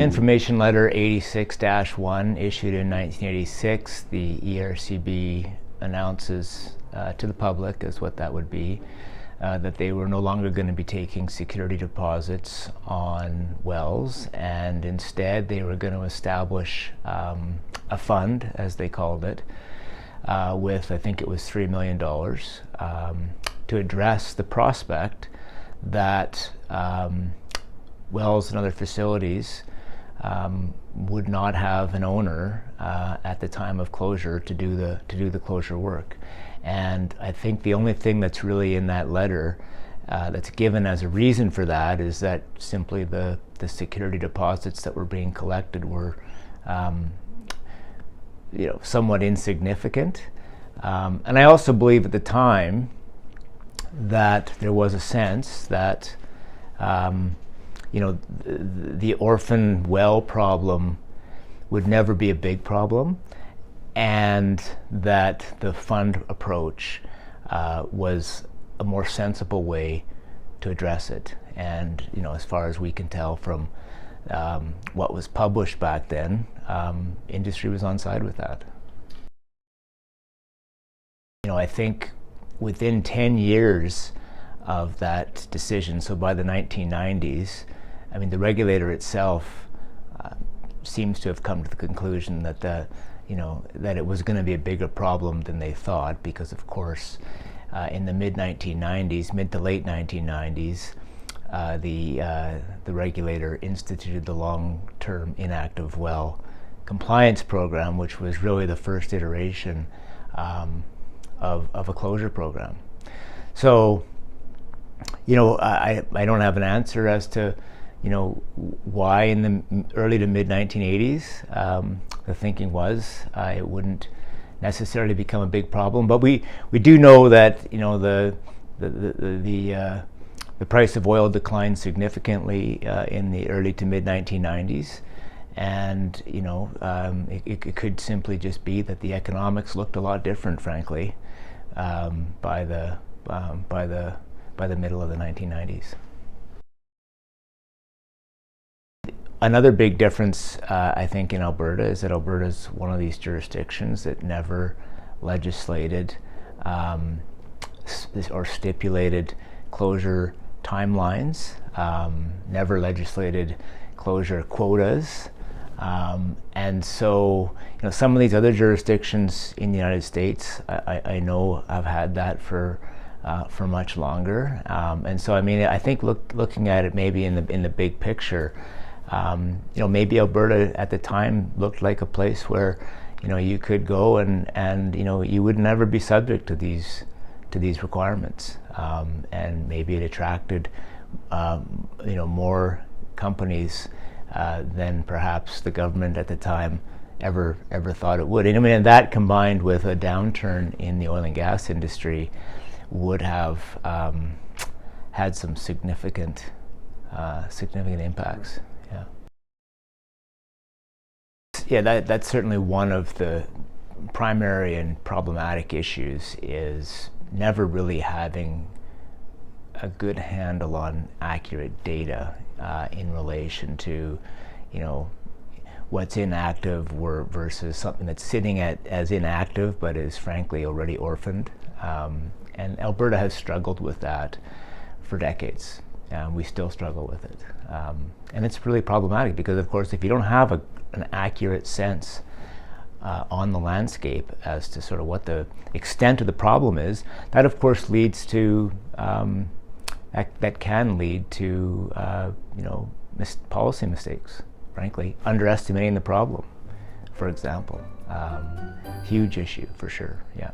Information Letter 86-1 issued in 1986, the ERCB announces to the public, as what that would be, that they were no longer going to be taking security deposits on wells, and instead they were going to establish a fund, as they called it, with, I think it was $3 million, to address the prospect that wells and other facilities would not have an owner at the time of closure to do the closure work. And I think the only thing that's really in that letter that's given as a reason for that is that simply the security deposits that were being collected were somewhat insignificant. And I also believe at the time that there was a sense that the orphan well problem would never be a big problem, and that the fund approach was a more sensible way to address it. And as far as we can tell from what was published back then, industry was on side with that. I think within 10 years of that decision, so by the 1990s, the regulator itself seems to have come to the conclusion that that it was going to be a bigger problem than they thought, because of course in the mid to late 1990s, the regulator instituted the long-term inactive well compliance program, which was really the first iteration of a closure program. So I don't have an answer as to why in the early to mid 1980s the thinking was it wouldn't necessarily become a big problem, but we do know that the price of oil declined significantly in the early to mid 1990s, and it could simply just be that the economics looked a lot different, frankly, by the middle of the 1990s. Another big difference, I think, in Alberta is that Alberta is one of these jurisdictions that never legislated or stipulated closure timelines, never legislated closure quotas, and so some of these other jurisdictions in the United States, I know have had that for much longer, and so I think looking at it maybe in the big picture. Maybe Alberta at the time looked like a place where you could go and you would never be subject to these requirements, and maybe it attracted more companies than perhaps the government at the time ever thought it would. And that combined with a downturn in the oil and gas industry would have had some significant impacts. Yeah, that's certainly one of the primary and problematic issues, is never really having a good handle on accurate data in relation to what's inactive versus something that's sitting as inactive but is frankly already orphaned. And Alberta has struggled with that for decades. We still struggle with it. And it's really problematic because, of course, if you don't have an accurate sense on the landscape as to sort of what the extent of the problem is, that of course leads to that can lead to policy mistakes, frankly, underestimating the problem, for example. Huge issue for sure. Yeah.